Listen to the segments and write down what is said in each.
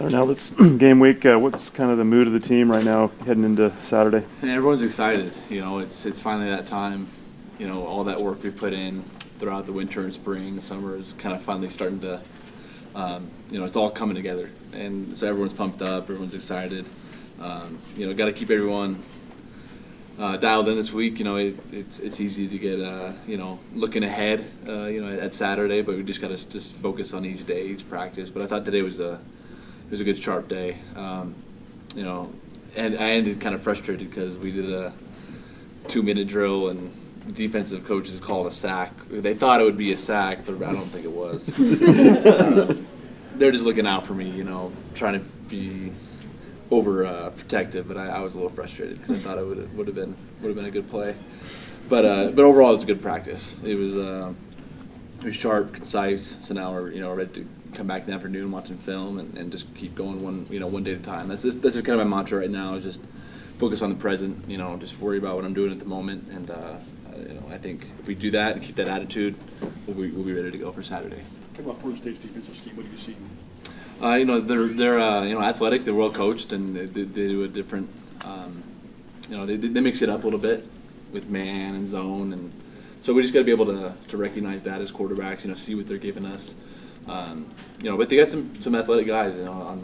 Now that's game week. What's kind of the mood of the team right now heading into Saturday? And everyone's excited. It's finally that time. All that work we've put in throughout the winter and spring and summer is kind of finally starting to, it's all coming together. And so everyone's pumped up, everyone's excited. Got to keep everyone dialed in this week. It's easy to get, looking ahead, at Saturday, but we just got to just focus on each day, each practice. But I thought today was a good sharp day. And I ended kind of frustrated because we did a 2-minute drill and defensive coaches called a sack. They thought it would be a sack, but I don't think it was. They're just looking out for me, trying to be over protective, but I was a little frustrated because I thought it would have been a good play. But overall, it was a good practice. It was sharp, concise. So now we're ready to come back in the afternoon, watching film, and just keep going one day at a time. That's kind of my mantra right now. Is just focus on the present. Just worry about what I'm doing at the moment, and I think if we do that and keep that attitude, we'll be ready to go for Saturday. Talk about Florida State's defensive scheme. What have you seen? They're athletic. They're well coached, and they do a different. They mix it up a little bit with man and zone, and so we just got to be able to recognize that as quarterbacks. See what they're giving us. But they got some athletic guys, on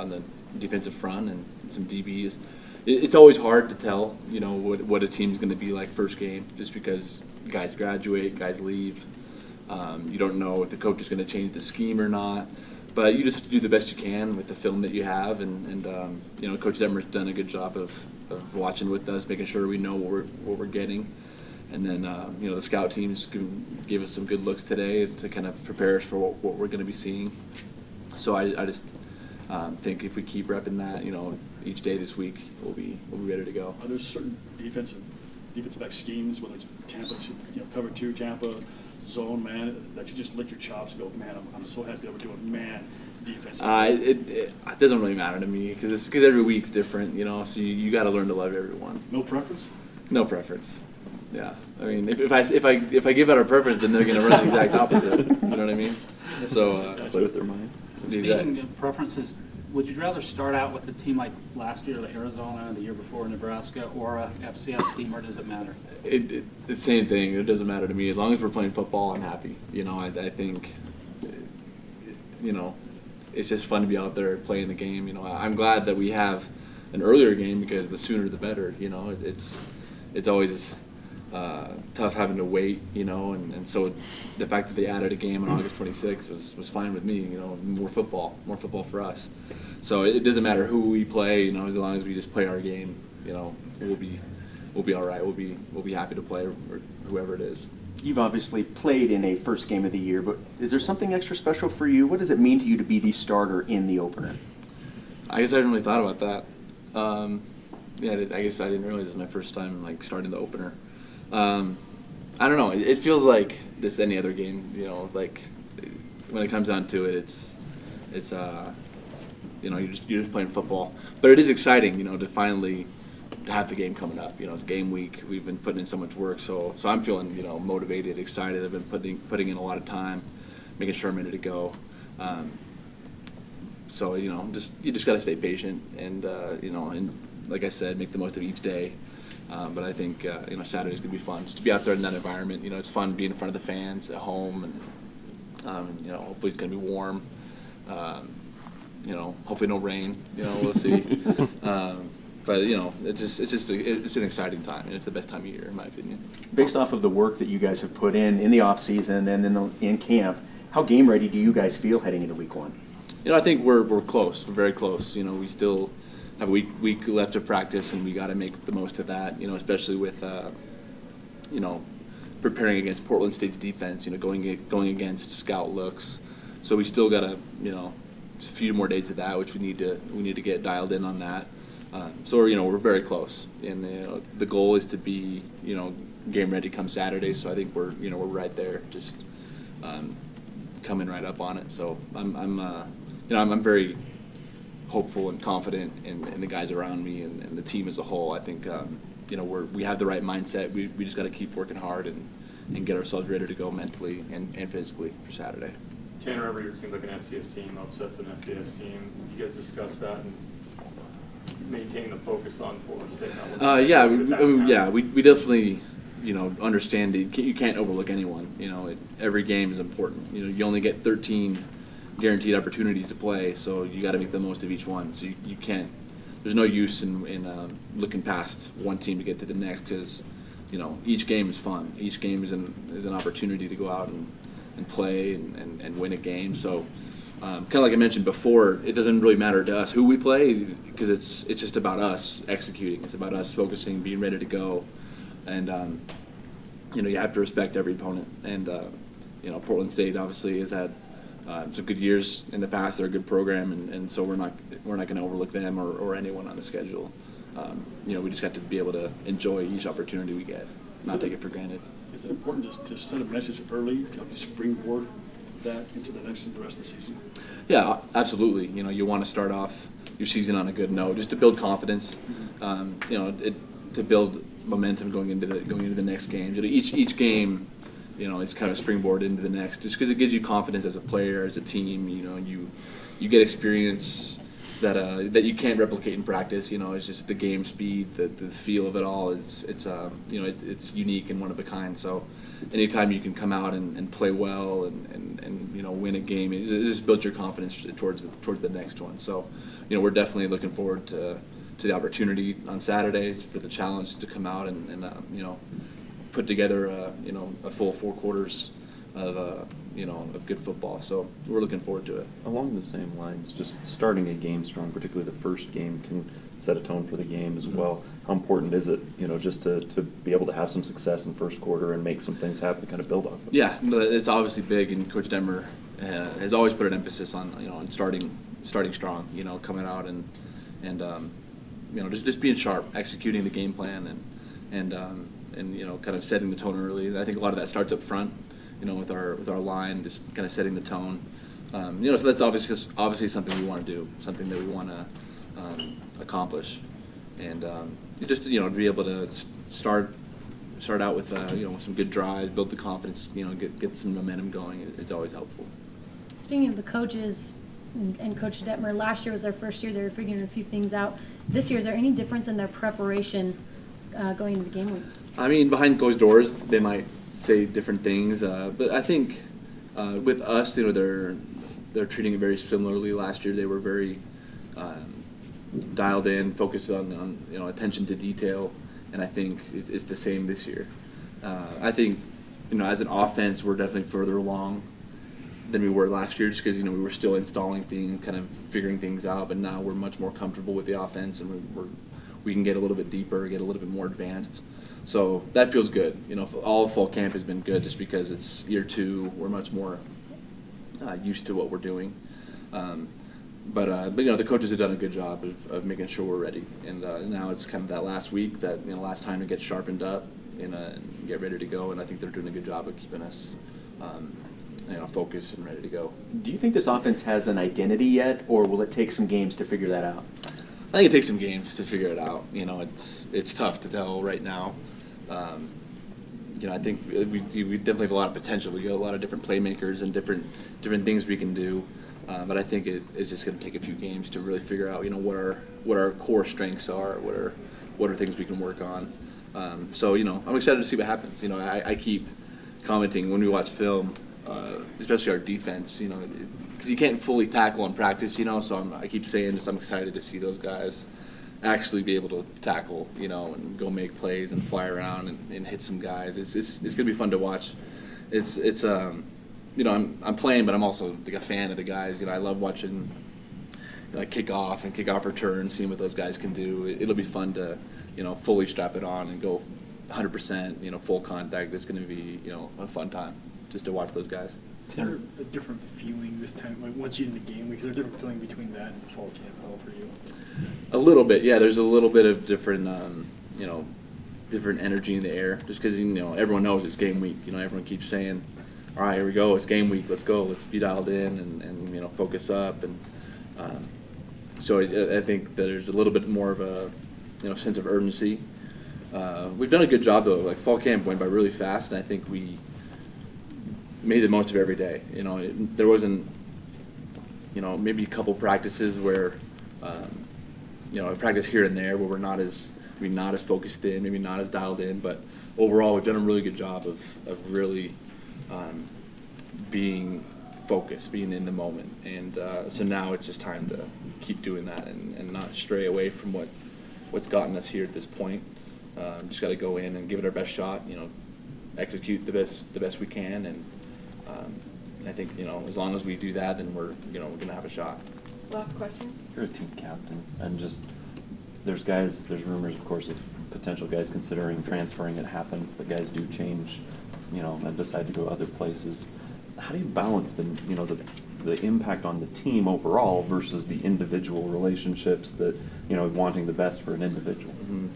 the defensive front and some DBs. It's always hard to tell, what a team's going to be like first game, just because guys graduate, guys leave. You don't know if the coach is going to change the scheme or not. But you just have to do the best you can with the film that you have, and Coach Detmer's done a good job of watching with us, making sure we know what we're getting, and then the scout teams gave us some good looks today to kind of prepare us for what we're going to be seeing. So I just think if we keep repping that, each day this week, we'll be ready to go. Are there certain defensive back schemes, whether it's Tampa, cover 2, Tampa, zone, man, that you just lick your chops and go, man, I'm so happy that we're doing man defense? It doesn't really matter to me because every week's different, so you got to learn to love everyone. No preference? No preference. Yeah, I mean, if I give out a preference, then they're going to run the exact opposite. You know what I mean? So Play with their minds. Speaking of preferences, would you rather start out with a team like last year, like Arizona, the year before Nebraska, or a FCS team, or does it matter? It's the same thing. It doesn't matter to me. As long as we're playing football, I'm happy. I think, it's just fun to be out there playing the game. I'm glad that we have an earlier game because the sooner the better. It's always tough having to wait, and so the fact that they added a game on August 26th was fine with me. More football for us. So it doesn't matter who we play, as long as we just play our game, we'll be all right. We'll be happy to play whoever it is. You've obviously played in a first game of the year, but is there something extra special for you? What does it mean to you to be the starter in the opener? I guess I hadn't really thought about that. I guess I didn't realize it's my first time starting the opener. I don't know. It feels like just any other game. When it comes down to it, it's you're just playing football. But it is exciting, to finally have the game coming up. It's game week. We've been putting in so much work, so I'm feeling motivated, excited. I've been putting in a lot of time, making sure I'm ready to go. So you just got to stay patient and and like I said, make the most of each day. But I think Saturday's gonna be fun. Just to be out there in that environment. It's fun being in front of the fans at home, and hopefully it's gonna be warm. Hopefully no rain. We'll see. But it's an exciting time, and it's the best time of year in my opinion. Based off of the work that you guys have put in the off season and in camp, how game ready do you guys feel heading into week 1? I think we're close. We're very close. We still have a week left of practice, and we got to make the most of that. Especially with preparing against Portland State's defense. Going against scout looks. So we still got a few more days of that, which we need to get dialed in on that. So we're very close, and the goal is to be game ready come Saturday. So I think we're right there, just coming right up on it. So I'm very hopeful and confident in the guys around me and the team as a whole. I think we have the right mindset. We just got to keep working hard and get ourselves ready to go mentally and physically for Saturday. Tanner, every year it seems like an FCS team upsets an FBS team. You guys discuss that and maintaining the focus on Florida State? We definitely, understand that you can't overlook anyone. Every game is important. You only get 13 guaranteed opportunities to play, so you got to make the most of each one. So you can't. There's no use in looking past one team to get to the next because, each game is fun. Each game is an opportunity to go out and play and win a game. So, kind of like I mentioned before, it doesn't really matter to us who we play because it's just about us executing. It's about us focusing, being ready to go, and you have to respect every opponent. And Portland State obviously has had some good years in the past. They're a good program, and so we're not going to overlook them or anyone on the schedule. We just got to be able to enjoy each opportunity we get, not take it for granted. Is it important just to send a message early to help you springboard that into the rest of the season? Yeah, absolutely. You want to start off your season on a good note, just to build confidence. To build momentum going into the next game. Each game, it's kind of a springboard into the next, just because it gives you confidence as a player, as a team. You get experience that you can't replicate in practice. It's just the game speed, the feel of it all. It's unique and one of a kind. So anytime you can come out and play well and win a game, it just builds your confidence towards the next one. So we're definitely looking forward to the opportunity on Saturday for the challenge to come out and put together a full 4 quarters of good football. So we're looking forward to it. Along the same lines, just starting a game strong, particularly the first game, can set a tone for the game as well. How important is it, just to be able to have some success in the first quarter and make some things happen to kind of build off of it? Yeah, it's obviously big, and Coach Detmer has always put an emphasis on on starting strong, coming out and just being sharp, executing the game plan and kind of setting the tone early. I think a lot of that starts up front, with our line, just kind of setting the tone. So that's obviously something we want to do, something that we want to accomplish, and just to be able to start out with some good drives, build the confidence, get some momentum going. It's always helpful. Speaking of the coaches and Coach Detmer, last year was their first year. They were figuring a few things out. This year, is there any difference in their preparation going into the game week? I mean, behind closed doors, they might say different things, but I think with us, they're treating it very similarly. Last year, they were very dialed in, focused on attention to detail, and I think it's the same this year. I think as an offense, we're definitely further along than we were last year, just because we were still installing things, kind of figuring things out. But now we're much more comfortable with the offense, and we can get a little bit deeper, get a little bit more advanced. So that feels good. All of fall camp has been good, just because it's year 2. We're much more used to what we're doing. But the coaches have done a good job of making sure we're ready. And now it's kind of that last week, that last time to get sharpened up and get ready to go. And I think they're doing a good job of keeping us focused and ready to go. Do you think this offense has an identity yet, or will it take some games to figure that out? I think it takes some games to figure it out. It's tough to tell right now. I think we definitely have a lot of potential. We got a lot of different playmakers and different things we can do. But I think it's just going to take a few games to really figure out, what our core strengths are, what are things we can work on. So I'm excited to see what happens. I keep commenting when we watch film, especially our defense. Because you can't fully tackle in practice. So I keep saying I'm excited to see those guys actually be able to tackle, and go make plays and fly around and hit some guys. It's going to be fun to watch. I'm playing, but I'm also like a fan of the guys. I love watching kickoff and kickoff return, seeing what those guys can do. It'll be fun to fully strap it on and go 100%, full contact. It's going to be a fun time just to watch those guys. Is there a different feeling this time, like once you're in the game week? Is there a different feeling between that and fall camp at all for you? A little bit, yeah. There's a little bit of different, different energy in the air, just because everyone knows it's game week. Everyone keeps saying, "All right, here we go. It's game week. Let's go. Let's be dialed in and focus up." And so I think that there's a little bit more of a sense of urgency. We've done a good job though. Like fall camp went by really fast, and I think made the most of every day. There wasn't, maybe a couple practices where, a practice here and there where we're not as focused in, maybe not as dialed in, but overall we've done a really good job of really being focused, being in the moment. And so now it's just time to keep doing that and not stray away from what's gotten us here at this point. Just got to go in and give it our best shot, execute the best we can, and I think as long as we do that, then we're going to have a shot. Last question. You're a team captain, and just there's rumors, of course, of potential guys considering transferring. It happens that guys do change, and decide to go other places. How do you balance the impact on the team overall versus the individual relationships that wanting the best for an individual? Mm-hmm.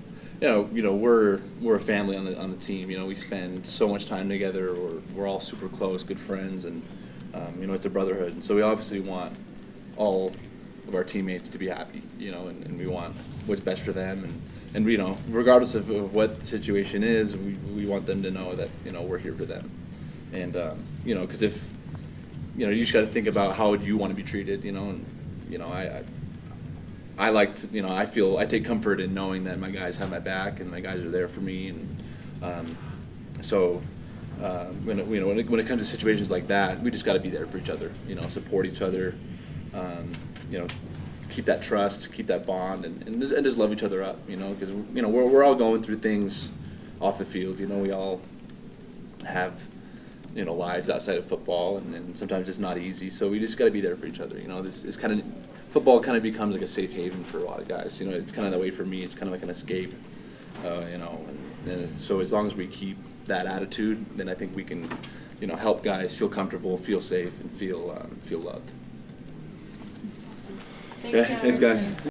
We're a family on the team. We spend so much time together. We're all super close, good friends, and it's a brotherhood. And so we obviously want all of our teammates to be happy, and we want what's best for them. And regardless of what the situation is, we want them to know that we're here for them. And because if you just got to think about how would you want to be treated, and I like to, I take comfort in knowing that my guys have my back and my guys are there for me, and so when it comes to situations like that, we just got to be there for each other, support each other, keep that trust, keep that bond, and just love each other up, because we're all going through things off the field, we all have lives outside of football, and sometimes it's not easy, so we just got to be there for each other. This is kind of. Football kind of becomes like a safe haven for a lot of guys. It's kind of that way for me. It's kind of like an escape, and so as long as we keep that attitude, then I think we can, help guys feel comfortable, feel safe, and feel loved. Thanks, Thanks, guys.